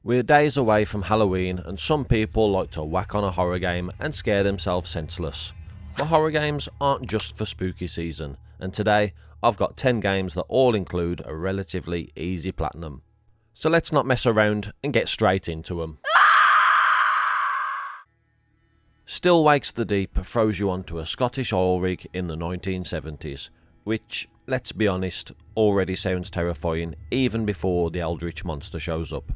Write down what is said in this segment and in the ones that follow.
We're days away from Halloween and some people like to whack on a horror game and scare themselves senseless. But horror games aren't just for spooky season, and today I've got 10 games that all include a relatively easy platinum. So let's not mess around and get straight into them. Still Wakes the Deep throws you onto a Scottish oil rig in the 1970s, which, let's be honest, already sounds terrifying even before the Eldritch monster shows up.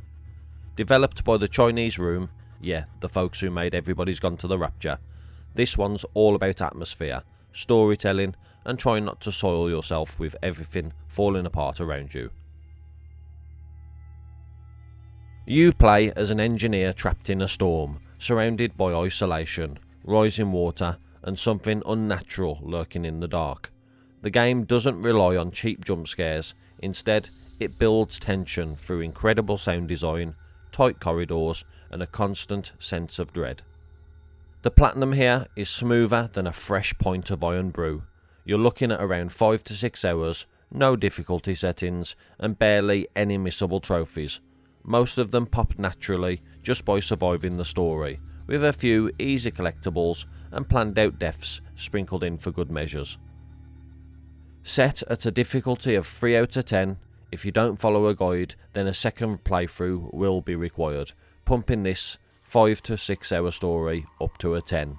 Developed by the Chinese Room, yeah, the folks who made Everybody's Gone to the Rapture, this one's all about atmosphere, storytelling, and trying not to soil yourself with everything falling apart around you. You play as an engineer trapped in a storm, surrounded by isolation, rising water, and something unnatural lurking in the dark. The game doesn't rely on cheap jump scares, instead it builds tension through incredible sound design, tight corridors, and a constant sense of dread. The platinum here is smoother than a fresh pint of iron brew. You're looking at around 5 to 6 hours, no difficulty settings, and barely any missable trophies. Most of them pop naturally just by surviving the story, with a few easy collectibles and planned out deaths sprinkled in for good measures. Set at a difficulty of 3 out of 10, if you don't follow a guide, then a second playthrough will be required, pumping this 5 to 6 hour story up to a 10.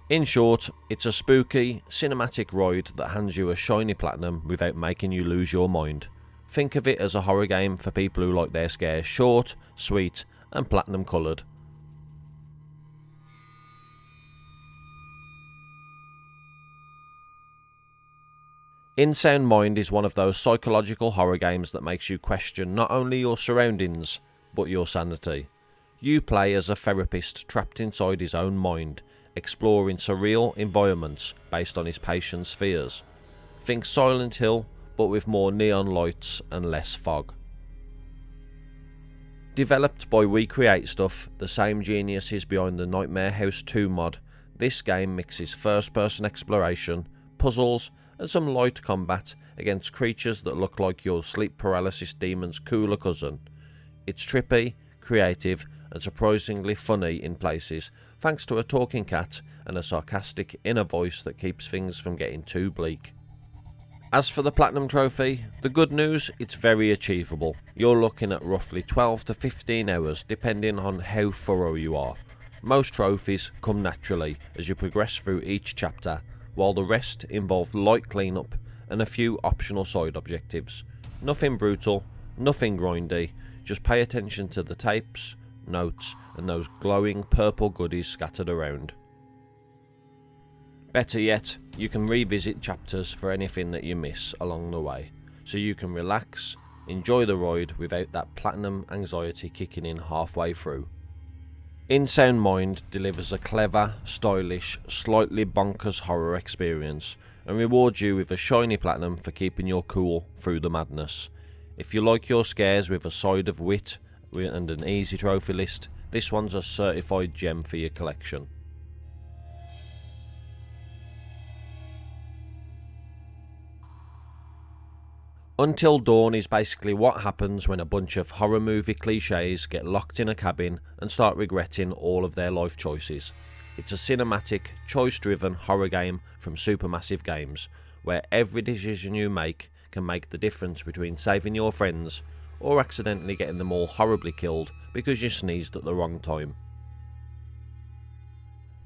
In short, it's a spooky, cinematic ride that hands you a shiny platinum without making you lose your mind. Think of it as a horror game for people who like their scares short, sweet, and platinum coloured. In Sound Mind is one of those psychological horror games that makes you question not only your surroundings, but your sanity. You play as a therapist trapped inside his own mind, exploring surreal environments based on his patient's fears. Think Silent Hill, but with more neon lights and less fog. Developed by We Create Stuff, the same geniuses behind the Nightmare House 2 mod, this game mixes first-person exploration, puzzles, and some light combat against creatures that look like your sleep paralysis demon's cooler cousin. It's trippy, creative, and surprisingly funny in places, thanks to a talking cat and a sarcastic inner voice that keeps things from getting too bleak. As for the Platinum Trophy, the good news, it's very achievable. You're looking at roughly 12 to 15 hours depending on how thorough you are. Most trophies come naturally as you progress through each chapter, while the rest involve light cleanup and a few optional side objectives. Nothing brutal, nothing grindy, just pay attention to the tapes, notes, and those glowing purple goodies scattered around. Better yet, you can revisit chapters for anything that you miss along the way, so you can relax, enjoy the ride without that platinum anxiety kicking in halfway through. In Sound Mind delivers a clever, stylish, slightly bonkers horror experience and rewards you with a shiny platinum for keeping your cool through the madness. If you like your scares with a side of wit and an easy trophy list, this one's a certified gem for your collection. Until Dawn is basically what happens when a bunch of horror movie cliches get locked in a cabin and start regretting all of their life choices. It's a cinematic, choice-driven horror game from Supermassive Games, where every decision you make can make the difference between saving your friends or accidentally getting them all horribly killed because you sneezed at the wrong time.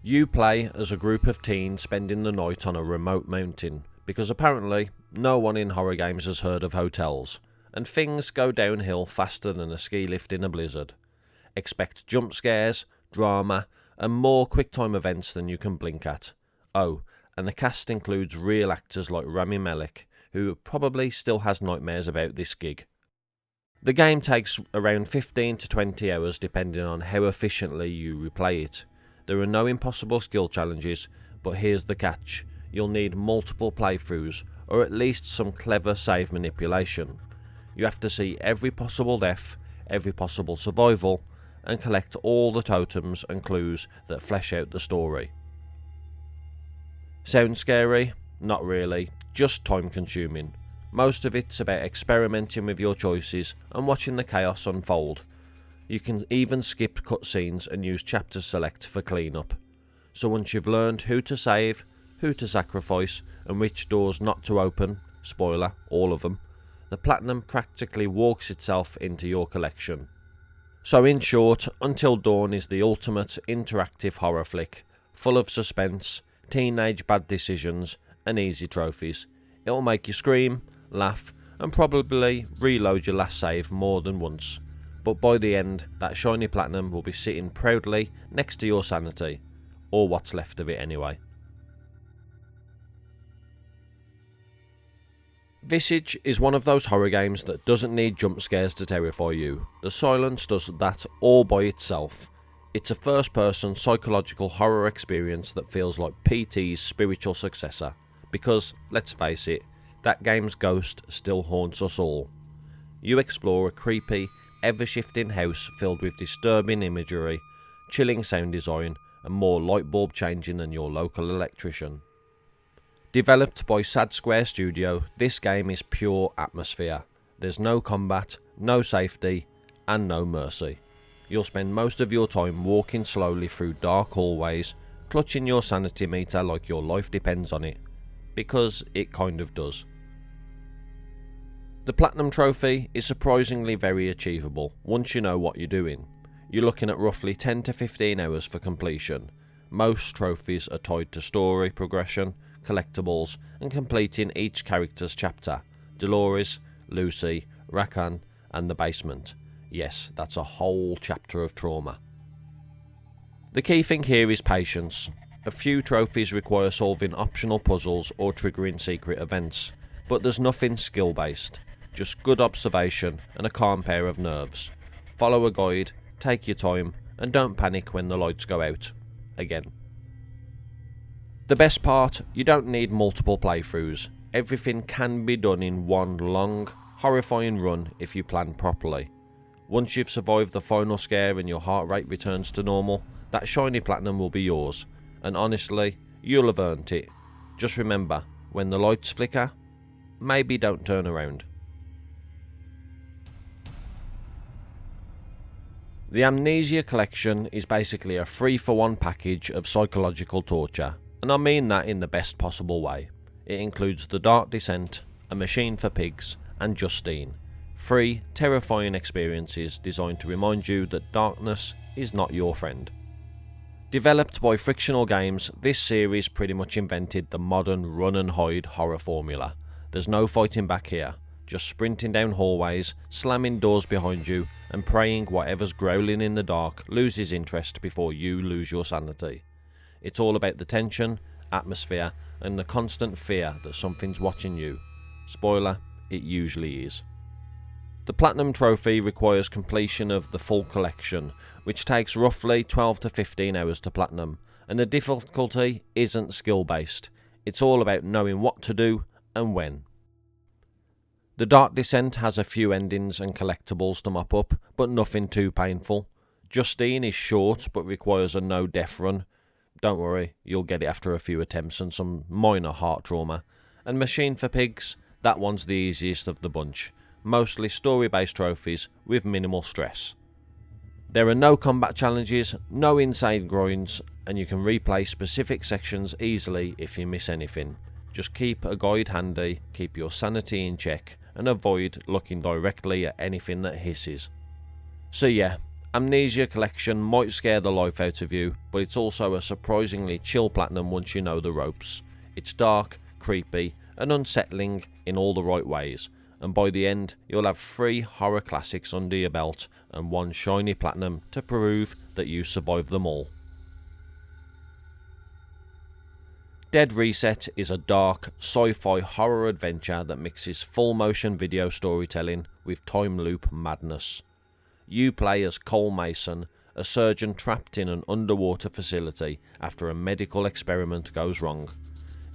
You play as a group of teens spending the night on a remote mountain, because apparently no one in horror games has heard of hotels, and things go downhill faster than a ski lift in a blizzard. Expect jump scares, drama, and more quick-time events than you can blink at. Oh, and the cast includes real actors like Rami Malek, who probably still has nightmares about this gig. The game takes around 15 to 20 hours depending on how efficiently you replay it. There are no impossible skill challenges, but here's the catch. You'll need multiple playthroughs, or at least some clever save manipulation. You have to see every possible death, every possible survival, and collect all the totems and clues that flesh out the story. Sound scary? Not really, just time consuming. Most of it's about experimenting with your choices and watching the chaos unfold. You can even skip cutscenes and use chapter select for cleanup. So once you've learned who to save, who to sacrifice, and which doors not to open, spoiler, all of them, the Platinum practically walks itself into your collection. So in short, Until Dawn is the ultimate interactive horror flick, full of suspense, teenage bad decisions, and easy trophies. It'll make you scream, laugh, and probably reload your last save more than once. But by the end, that shiny Platinum will be sitting proudly next to your sanity, or what's left of it anyway. Visage is one of those horror games that doesn't need jump scares to terrify you. The silence does that all by itself. It's a first-person psychological horror experience that feels like PT's spiritual successor, because, let's face it, that game's ghost still haunts us all. You explore a creepy, ever-shifting house filled with disturbing imagery, chilling sound design, and more lightbulb changing than your local electrician. Developed by Sad Square Studio, this game is pure atmosphere. There's no combat, no safety, and no mercy. You'll spend most of your time walking slowly through dark hallways, clutching your sanity meter like your life depends on it. Because it kind of does. The Platinum Trophy is surprisingly very achievable once you know what you're doing. You're looking at roughly 10 to 15 hours for completion. Most trophies are tied to story progression, collectibles, and completing each character's chapter. Dolores, Lucy, Rakan, and the basement. Yes, that's a whole chapter of trauma. The key thing here is patience. A few trophies require solving optional puzzles or triggering secret events, but there's nothing skill based, just good observation and a calm pair of nerves. Follow a guide, take your time, and don't panic when the lights go out. Again. The best part, you don't need multiple playthroughs. Everything can be done in one long, horrifying run if you plan properly. Once you've survived the final scare and your heart rate returns to normal, that shiny Platinum will be yours. And honestly, you'll have earned it. Just remember, when the lights flicker, maybe don't turn around. The Amnesia Collection is basically a 3-for-1 package of psychological torture, and I mean that in the best possible way. It includes The Dark Descent, A Machine for Pigs, and Justine. 3 terrifying experiences designed to remind you that darkness is not your friend. Developed by Frictional Games, this series pretty much invented the modern run and hide horror formula. There's no fighting back here, just sprinting down hallways, slamming doors behind you, and praying whatever's growling in the dark loses interest before you lose your sanity. It's all about the tension, atmosphere, and the constant fear that something's watching you. Spoiler, it usually is. The Platinum Trophy requires completion of the full collection, which takes roughly 12 to 15 hours to platinum, and the difficulty isn't skill based. It's all about knowing what to do and when. The Dark Descent has a few endings and collectibles to mop up, but nothing too painful. Justine is short but requires a no-death run. Don't worry, you'll get it after a few attempts and some minor heart trauma. And Machine for Pigs, that one's the easiest of the bunch. Mostly story-based trophies with minimal stress. There are no combat challenges, no insane grinds, and you can replay specific sections easily if you miss anything. Just keep a guide handy, keep your sanity in check, and avoid looking directly at anything that hisses. So yeah, Amnesia Collection might scare the life out of you, but it's also a surprisingly chill platinum once you know the ropes. It's dark, creepy, and unsettling in all the right ways, and by the end you'll have 3 horror classics under your belt and 1 shiny platinum to prove that you survived them all. Dead Reset is a dark, sci-fi horror adventure that mixes full motion video storytelling with time loop madness. You play as Cole Mason, a surgeon trapped in an underwater facility after a medical experiment goes wrong.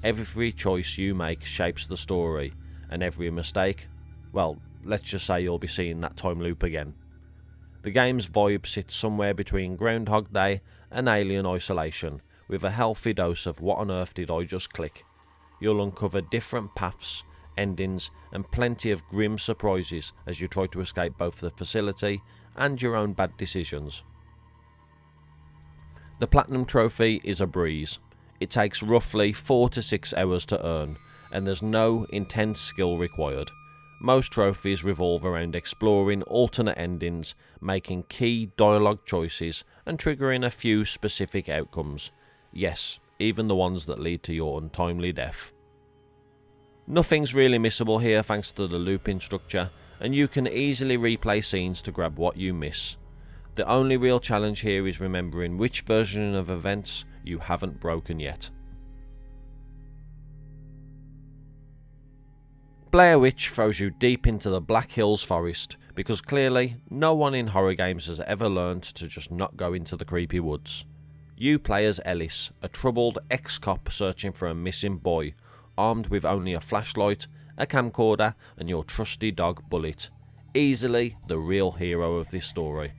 Every choice you make shapes the story, and every mistake, well, let's just say you'll be seeing that time loop again. The game's vibe sits somewhere between Groundhog Day and Alien Isolation, with a healthy dose of what on earth did I just click. You'll uncover different paths, endings, and plenty of grim surprises as you try to escape both the facility and your own bad decisions. The Platinum Trophy is a breeze. It takes roughly 4 to 6 hours to earn, and there's no intense skill required. Most trophies revolve around exploring alternate endings, making key dialogue choices, and triggering a few specific outcomes. Yes, even the ones that lead to your untimely death. Nothing's really missable here thanks to the looping structure, and you can easily replay scenes to grab what you miss. The only real challenge here is remembering which version of events you haven't broken yet. Blair Witch throws you deep into the Black Hills forest because clearly no one in horror games has ever learned to just not go into the creepy woods. You play as Ellis, a troubled ex-cop searching for a missing boy, armed with only a flashlight, a camcorder and your trusty dog Bullet. Easily the real hero of this story.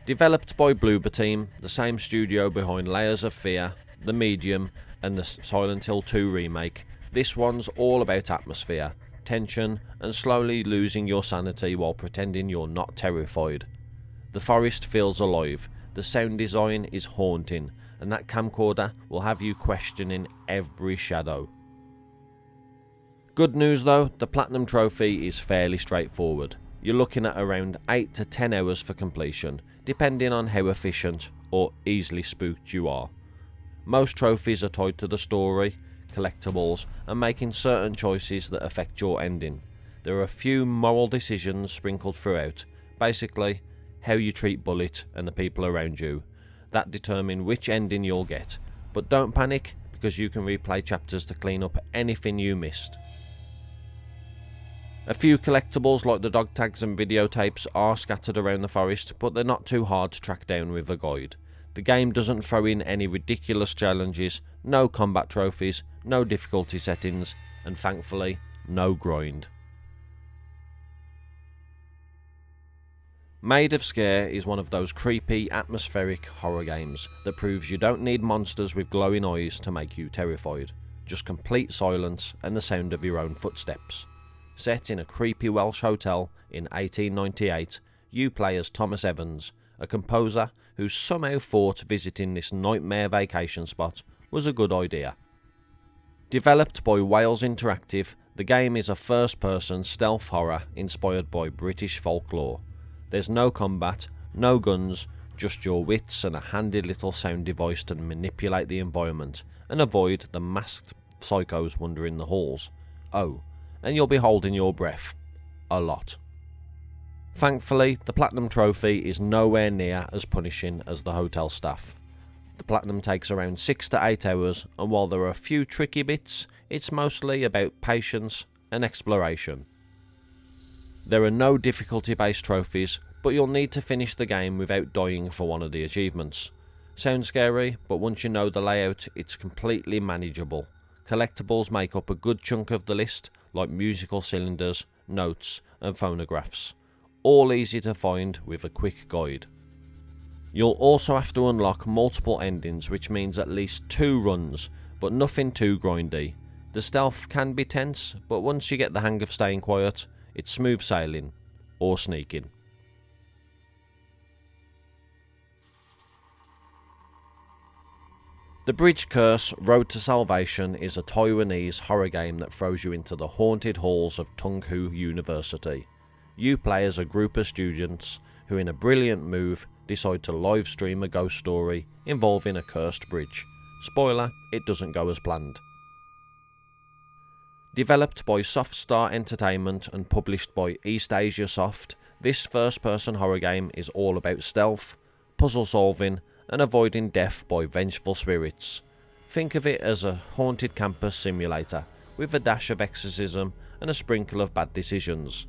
Developed by Bloober Team, the same studio behind Layers of Fear, The Medium and the Silent Hill 2 remake, this one's all about atmosphere, tension and slowly losing your sanity while pretending you're not terrified. The forest feels alive, the sound design is haunting, and that camcorder will have you questioning every shadow. Good news though, the Platinum Trophy is fairly straightforward. You're looking at around 8 to 10 hours for completion, depending on how efficient or easily spooked you are. Most trophies are tied to the story, collectibles, and making certain choices that affect your ending. There are a few moral decisions sprinkled throughout, basically how you treat Bullet and the people around you, that determine which ending you'll get. But don't panic, because you can replay chapters to clean up anything you missed. A few collectibles like the dog tags and videotapes are scattered around the forest, but they're not too hard to track down with a guide. The game doesn't throw in any ridiculous challenges, no combat trophies, no difficulty settings, and thankfully, no grind. Made of Scare is one of those creepy, atmospheric horror games that proves you don't need monsters with glowing eyes to make you terrified, just complete silence and the sound of your own footsteps. Set in a creepy Welsh hotel in 1898, you play as Thomas Evans, a composer who somehow thought visiting this nightmare vacation spot was a good idea. Developed by Wales Interactive, the game is a first-person stealth horror inspired by British folklore. There's no combat, no guns, just your wits and a handy little sound device to manipulate the environment and avoid the masked psychos wandering the halls. Oh, and you'll be holding your breath. A lot. Thankfully, the Platinum Trophy is nowhere near as punishing as the hotel staff. The Platinum takes around 6 to 8 hours, and while there are a few tricky bits, it's mostly about patience and exploration. There are no difficulty-based trophies, but you'll need to finish the game without dying for one of the achievements. Sounds scary, but once you know the layout, it's completely manageable. Collectibles make up a good chunk of the list, like musical cylinders, notes, and phonographs. All easy to find with a quick guide. You'll also have to unlock multiple endings, which means at least 2 runs, but nothing too grindy. The stealth can be tense, but once you get the hang of staying quiet, it's smooth sailing, or sneaking. The Bridge Curse Road to Salvation is a Taiwanese horror game that throws you into the haunted halls of Tunghu University. You play as a group of students who, in a brilliant move, decide to live stream a ghost story involving a cursed bridge. Spoiler, it doesn't go as planned. Developed by Soft Star Entertainment and published by East Asia Soft, this first-person horror game is all about stealth, puzzle solving, and avoiding death by vengeful spirits. Think of it as a haunted campus simulator, with a dash of exorcism and a sprinkle of bad decisions.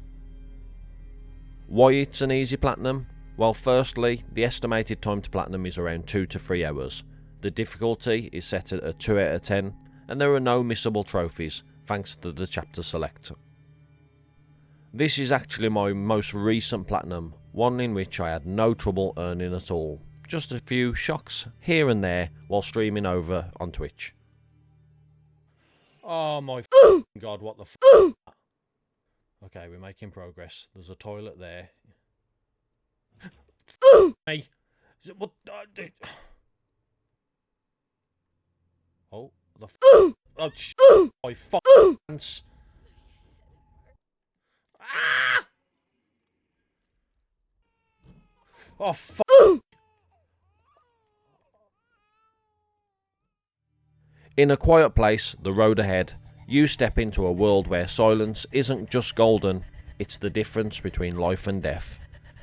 Why it's an easy platinum? Well, firstly, the estimated time to platinum is around 2 to 3 hours. The difficulty is set at a 2 out of 10, and there are no missable trophies, thanks to the chapter select. This is actually my most recent platinum, one in which I had no trouble earning at all. Just a few shocks here and there while streaming over on Twitch. Oh my god, what the Okay, we're making progress. There's a toilet there. Hey, what? Oh, the oh, my pants. Ah! Oh, In A Quiet Place, The Road Ahead, you step into a world where silence isn't just golden, it's the difference between life and death.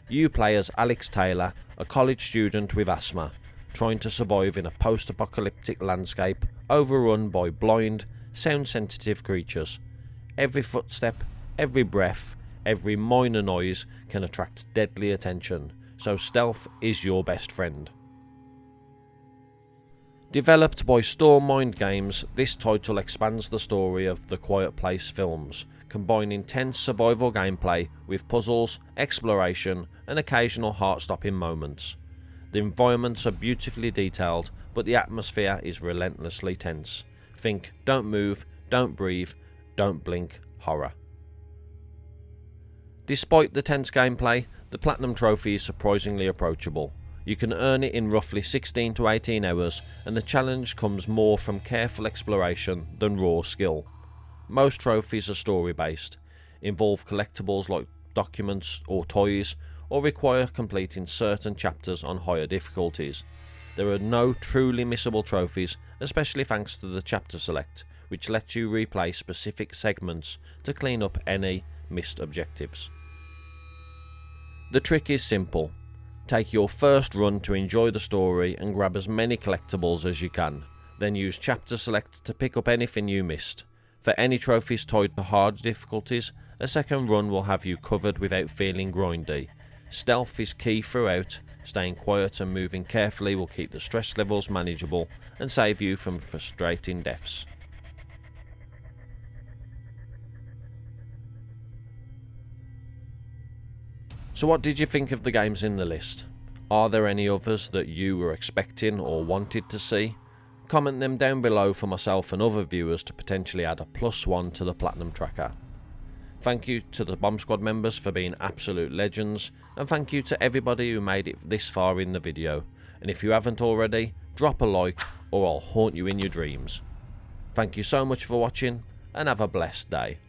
You play as Alex Taylor, a college student with asthma, trying to survive in a post-apocalyptic landscape overrun by blind, sound-sensitive creatures. Every footstep, every breath, every minor noise can attract deadly attention, so stealth is your best friend. Developed by Storm Mind Games, this title expands the story of the Quiet Place films, combining tense survival gameplay with puzzles, exploration, and occasional heart-stopping moments. The environments are beautifully detailed, but the atmosphere is relentlessly tense. Think don't move, don't breathe, don't blink horror. Despite the tense gameplay, the Platinum Trophy is surprisingly approachable. You can earn it in roughly 16 to 18 hours, and the challenge comes more from careful exploration than raw skill. Most trophies are story based, involve collectibles like documents or toys, or require completing certain chapters on higher difficulties. There are no truly missable trophies, especially thanks to the chapter select, which lets you replay specific segments to clean up any missed objectives. The trick is simple. Take your first run to enjoy the story and grab as many collectibles as you can, then use chapter select to pick up anything you missed. For any trophies tied to hard difficulties, a second run will have you covered without feeling grindy. Stealth is key throughout, staying quiet and moving carefully will keep the stress levels manageable and save you from frustrating deaths. So what did you think of the games in the list? Are there any others that you were expecting or wanted to see? Comment them down below for myself and other viewers to potentially add a +1 to the Platinum Tracker. Thank you to the Bomb Squad members for being absolute legends, and thank you to everybody who made it this far in the video. And if you haven't already, drop a like or I'll haunt you in your dreams. Thank you so much for watching and have a blessed day.